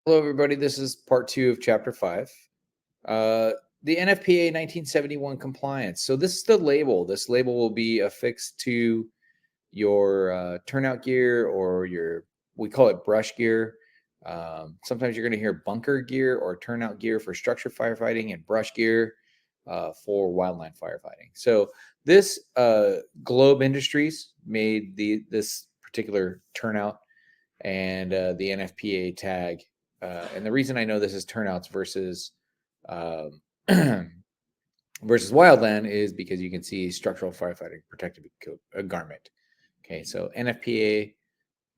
Hello, everybody. This is part 2 of chapter 5. Uh, the NFPA 1971 compliance. So this is the label. This label will be affixed to your turnout gear or we call it brush gear. Sometimes you're going to hear bunker gear or turnout gear for structure firefighting and brush gear for wildland firefighting. So this Globe Industries made this particular turnout and the NFPA tag. And the reason I know this is turnouts versus um, versus wildland is because you can see structural firefighting protective garment. Okay, so NFPA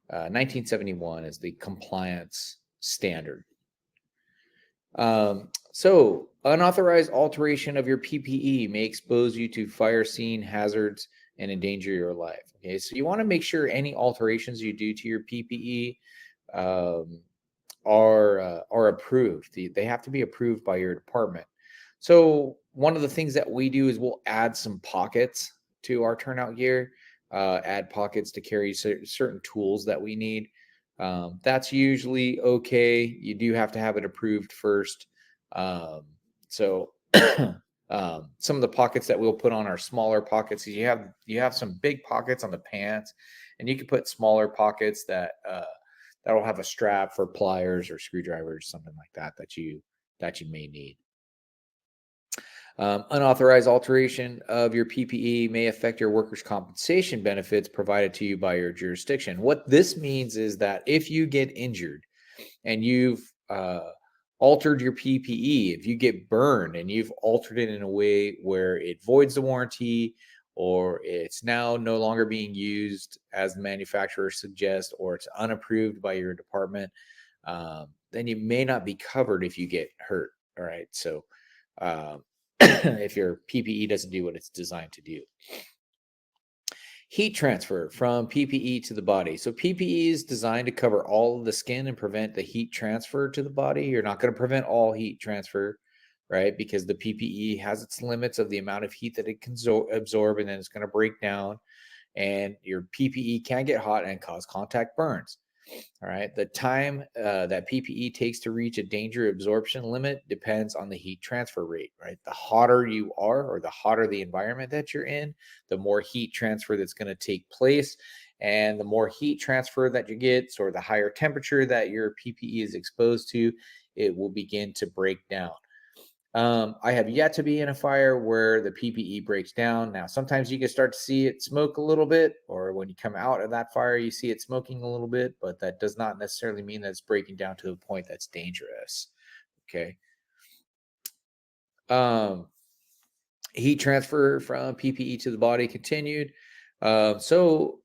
1971 is the compliance standard. So unauthorized alteration of your PPE may expose you to fire scene hazards and endanger your life. Okay, so you want to make sure any alterations you do to your PPE um, are approved. They have to be approved by your department. So one of the things that we do is we'll add some pockets to our turnout gear, add pockets to carry certain tools that we need. That's usually okay. You do have to have it approved first. So some of the pockets that we'll put on are smaller pockets. You have some big pockets on the pants, and you can put smaller pockets that'll have a strap for pliers or screwdrivers, something like that you may need. Unauthorized alteration of your PPE may affect your workers' compensation benefits provided to you by your jurisdiction. What this means is that if you get injured and you've altered your PPE, if you get burned and you've altered it in a way where it voids the warranty or it's now no longer being used as the manufacturer suggests, or it's unapproved by your department, then you may not be covered if you get hurt. All right. So if your PPE doesn't do what it's designed to do. Heat transfer from PPE to the body. So PPE is designed to cover all of the skin and prevent the heat transfer to the body. You're not going to prevent all heat transfer, right? Because the PPE has its limits of the amount of heat that it can absorb, and then it's going to break down. And your PPE can get hot and cause contact burns. All right. The time that PPE takes to reach a danger absorption limit depends on the heat transfer rate, right? The hotter you are, or the hotter the environment that you're in, the more heat transfer that's going to take place. And the more heat transfer that you get, or the higher temperature that your PPE is exposed to, it will begin to break down. I have yet to be in a fire where the PPE breaks down. Now, sometimes you can start to see it smoke a little bit, or when you come out of that fire, you see it smoking a little bit, but that does not necessarily mean that it's breaking down to the point that's dangerous. Okay. Um, Heat transfer from PPE to the body continued. So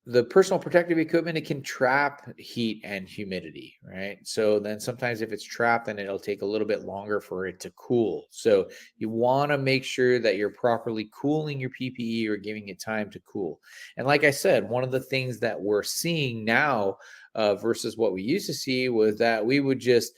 the personal protective equipment, it can trap heat and humidity, right? So then sometimes if it's trapped, then it'll take a little bit longer for it to cool. So you want to make sure that you're properly cooling your PPE or giving it time to cool. And like I said, one of the things that we're seeing now versus what we used to see was that we would just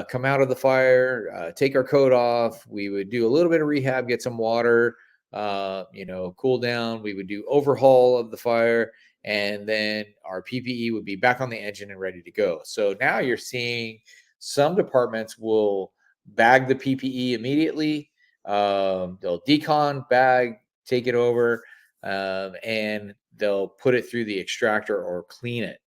come out of the fire, take our coat off. We would do a little bit of rehab, get some water, cool down. We would do overhaul of the fire, and then our PPE would be back on the engine and ready to go. So now you're seeing some departments will bag the PPE immediately. They'll decon, bag, take it over, and they'll put it through the extractor or clean it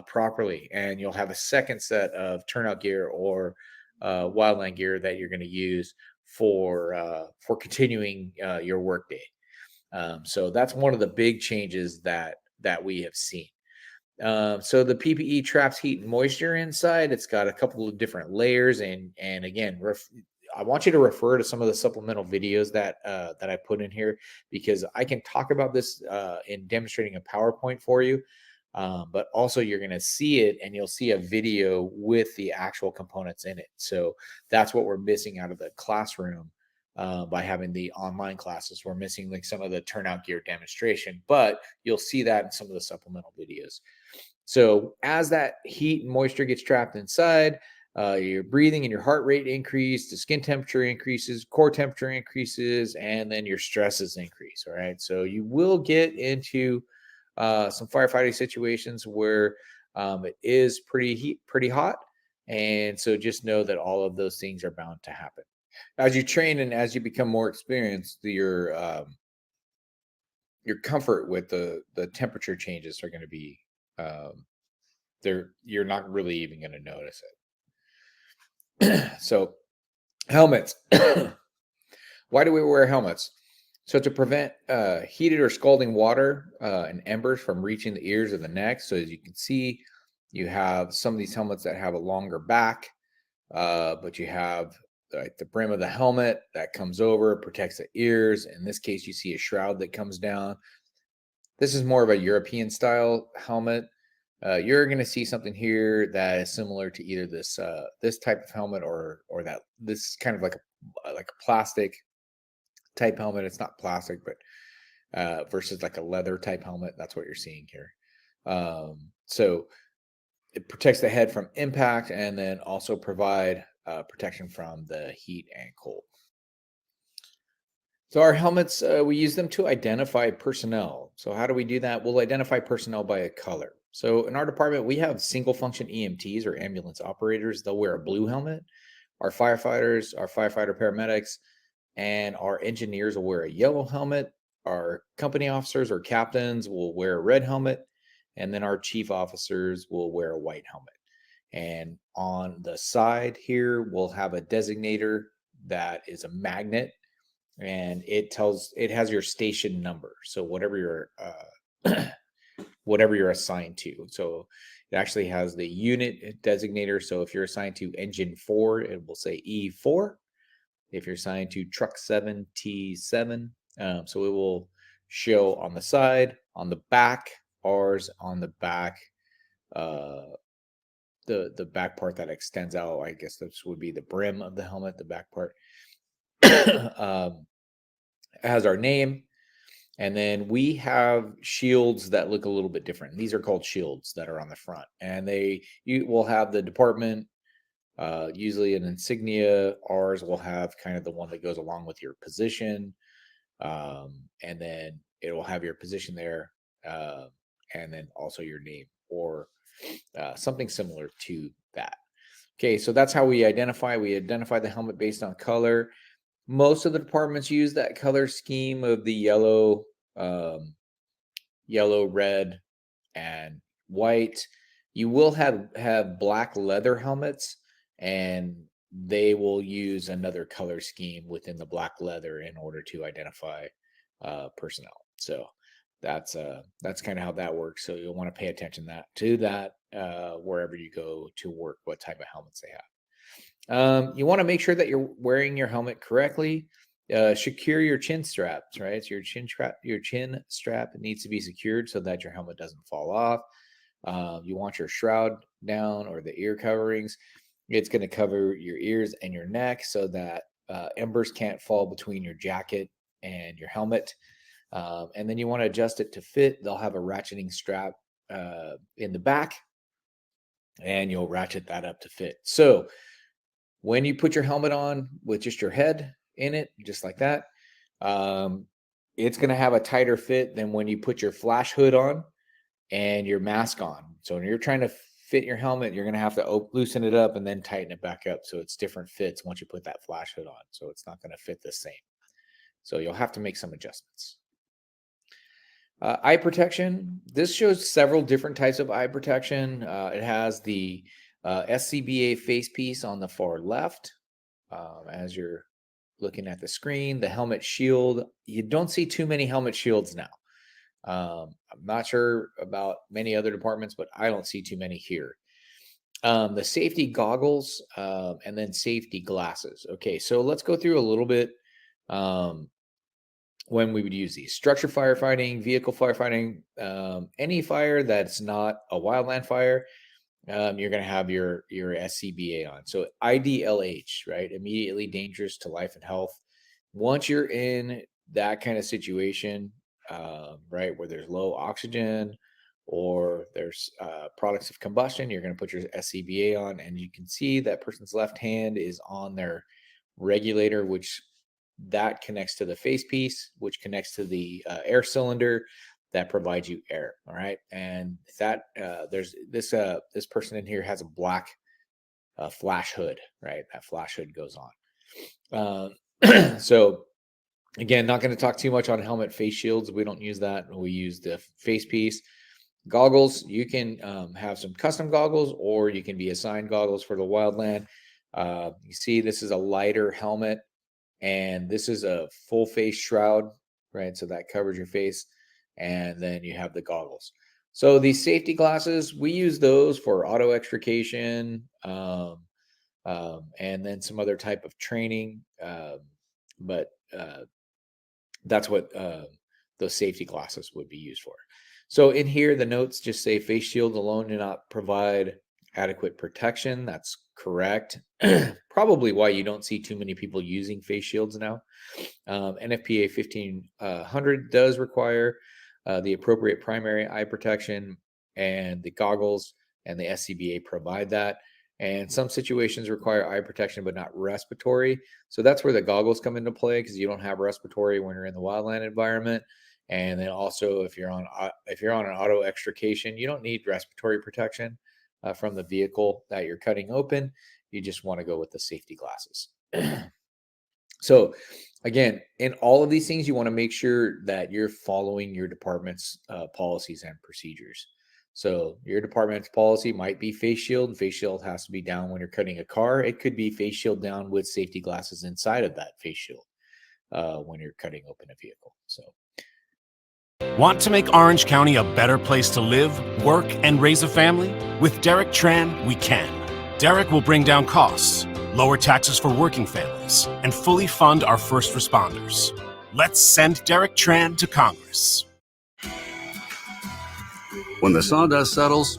properly, and you'll have a second set of turnout gear or wildland gear that you're going to use for continuing your workday. So that's one of the big changes that we have seen. So the PPE traps heat and moisture inside. It's got a couple of different layers, and again, I want you to refer to some of the supplemental videos that I put in here, because I can talk about this in demonstrating a PowerPoint for you. But also you're going to see it, and you'll see a video with the actual components in it. So that's what we're missing out of the classroom by having the online classes. We're missing like some of the turnout gear demonstration, but you'll see that in some of the supplemental videos. So as that heat and moisture gets trapped inside, your breathing and your heart rate increase, the skin temperature increases, core temperature increases, and then your stresses increase. All right. So you will get into some firefighting situations where it is pretty hot, And so just know that all of those things are bound to happen. As you train and as you become more experienced, your comfort with the temperature changes are going to be um, there. You're not really even going to notice it. So helmets. Why do we wear helmets? So to prevent heated or scalding water and embers from reaching the ears or the neck. So as you can see, you have some of these helmets that have a longer back, but you have like the brim of the helmet that comes over, protects the ears. In this case, you see a shroud that comes down. This is more of a European style helmet. You're going to see something here that is similar to either this type of helmet or that this kind of like a plastic type helmet. It's not plastic, but versus like a leather type helmet. That's what you're seeing here. So it protects the head from impact and then also provide protection from the heat and cold. So our helmets, we use them to identify personnel. So how do we do that? We'll identify personnel by a color. So in our department, we have single function EMTs or ambulance operators. They'll wear a blue helmet. Our firefighters, our firefighter paramedics, and our engineers will wear a yellow helmet. Our company officers or captains will wear a red helmet. And then our chief officers will wear a white helmet. And on the side here, we'll have a designator that is a magnet, and it has your station number. So whatever you're assigned to. So it actually has the unit designator. So if you're assigned to engine 4, it will say E4. If you're assigned to truck 7, T7. So it will show on the side, on the back, ours on the back, the back part that extends out. I guess this would be the brim of the helmet, the back part. Has our name. And then we have shields that look a little bit different. These are called shields that are on the front. And you will have the department, usually an insignia. Ours will have kind of the one that goes along with your position. And then it will have your position there. And then also your name or something similar to that. Okay, so that's how we identify. We identify the helmet based on color. Most of the departments use that color scheme of the yellow, red, and white. You will have black leather helmets, and they will use another color scheme within the black leather in order to identify personnel. So that's kind of how that works. So you'll want to pay attention to that wherever you go to work, what type of helmets they have. You want to make sure that you're wearing your helmet correctly. Secure your chin straps, right? So your chin strap needs to be secured so that your helmet doesn't fall off. You want your shroud down or the ear coverings. It's going to cover your ears and your neck so that embers can't fall between your jacket and your helmet. And then you want to adjust it to fit. They'll have a ratcheting strap in the back, and you'll ratchet that up to fit. So when you put your helmet on with just your head in it, just like that, it's going to have a tighter fit than when you put your flash hood on and your mask on. So when you're trying to fit your helmet, you're going to have to loosen it up and then tighten it back up. So it's different fits once you put that flash hood on. So it's not going to fit the same. So you'll have to make some adjustments. Eye protection. This shows several different types of eye protection. It has the SCBA face piece on the far left. As you're looking at the screen, the helmet shield. You don't see too many helmet shields now. I'm not sure about many other departments, but I don't see too many here. The safety goggles and then safety glasses. Okay, so let's go through a little bit when we would use these. Structure firefighting, vehicle firefighting, any fire that's not a wildland fire, you're going to have your SCBA on. So IDLH, right? Immediately dangerous to life and health. Once you're in that kind of situation, right, where there's low oxygen or there's products of combustion, you're going to put your SCBA on, and you can see that person's left hand is on their regulator, which that connects to the face piece, which connects to the air cylinder that provides you air. All right, and that there's this person in here has a black flash hood, right? That flash hood goes on. So again, not going to talk too much on helmet face shields. We don't use that. We use the face piece. Goggles, you can have some custom goggles, or you can be assigned goggles for the wildland. You see, this is a lighter helmet, and this is a full face shroud, right? So that covers your face, and then you have the goggles. So these safety glasses, we use those for auto extrication, and then some other type of training. But that's what those safety glasses would be used for. So in here, the notes just say face shields alone do not provide adequate protection. That's correct. Probably why you don't see too many people using face shields now. NFPA 1500 does require the appropriate primary eye protection, and the goggles and the SCBA provide that. And some situations require eye protection, but not respiratory. So that's where the goggles come into play, because you don't have respiratory when you're in the wildland environment. And then also, if you're on an auto extrication, you don't need respiratory protection from the vehicle that you're cutting open. You just want to go with the safety glasses. So again, in all of these things, you want to make sure that you're following your department's policies and procedures. So your department's policy might be face shield. Face shield has to be down when you're cutting a car. It could be face shield down with safety glasses inside of that face shield when you're cutting open a vehicle. So, want to make Orange County a better place to live, work, and raise a family? With Derek Tran, we can. Derek will bring down costs, lower taxes for working families, and fully fund our first responders. Let's send Derek Tran to Congress. When the sawdust settles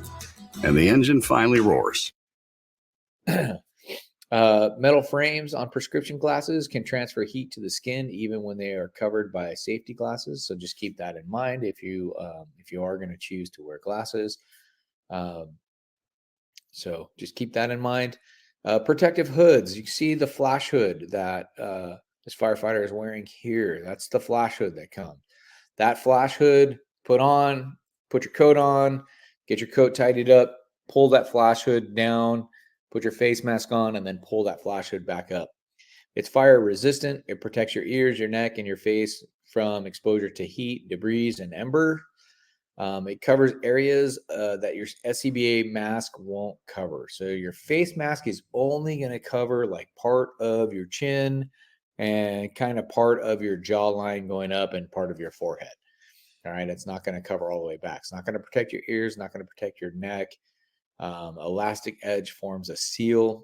and the engine finally roars. Metal frames on prescription glasses can transfer heat to the skin even when they are covered by safety glasses. So just keep that in mind if you are going to choose to wear glasses. So just keep that in mind. Protective hoods. You see the flash hood that this firefighter is wearing here. That's the flash hood that comes. That flash hood, put your coat on, get your coat tidied up, pull that flash hood down, put your face mask on, and then pull that flash hood back up. It's fire resistant. It protects your ears, your neck, and your face from exposure to heat, debris, and ember. It covers areas that your SCBA mask won't cover. So your face mask is only going to cover like part of your chin and kind of part of your jawline going up and part of your forehead. All right. It's not going to cover all the way back. It's not going to protect your ears, not going to protect your neck. Elastic edge forms a seal.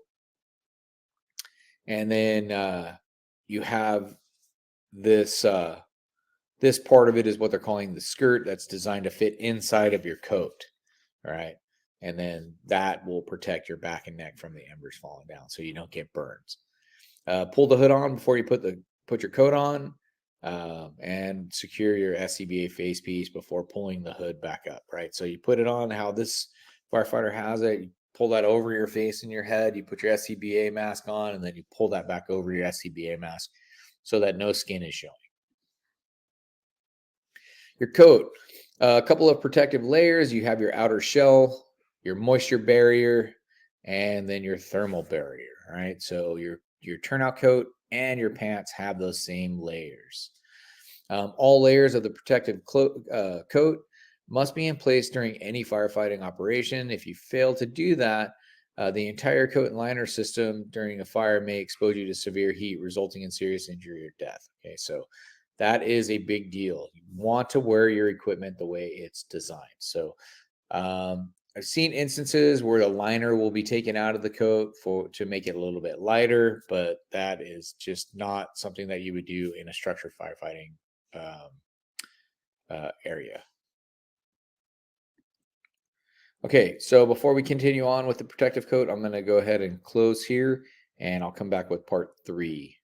And then you have this, this part of it is what they're calling the skirt, that's designed to fit inside of your coat. All right. And then that will protect your back and neck from the embers falling down so you don't get burns. Pull the hood on before you put your coat on. And secure your SCBA face piece before pulling the hood back up, right? So you put it on how this firefighter has it. You pull that over your face and your head. You put your SCBA mask on, and then you pull that back over your SCBA mask so that no skin is showing. Your coat, a couple of protective layers. You have your outer shell, your moisture barrier, and then your thermal barrier, right? So your turnout coat and your pants have those same layers. All layers of the protective coat must be in place during any firefighting operation. If you fail to do that, the entire coat and liner system during a fire may expose you to severe heat, resulting in serious injury or death. Okay, so that is a big deal. You want to wear your equipment the way it's designed. So I've seen instances where the liner will be taken out of the coat to make it a little bit lighter, but that is just not something that you would do in a structured firefighting area. Okay, so before we continue on with the protective coat, I'm going to go ahead and close here, and I'll come back with part 3.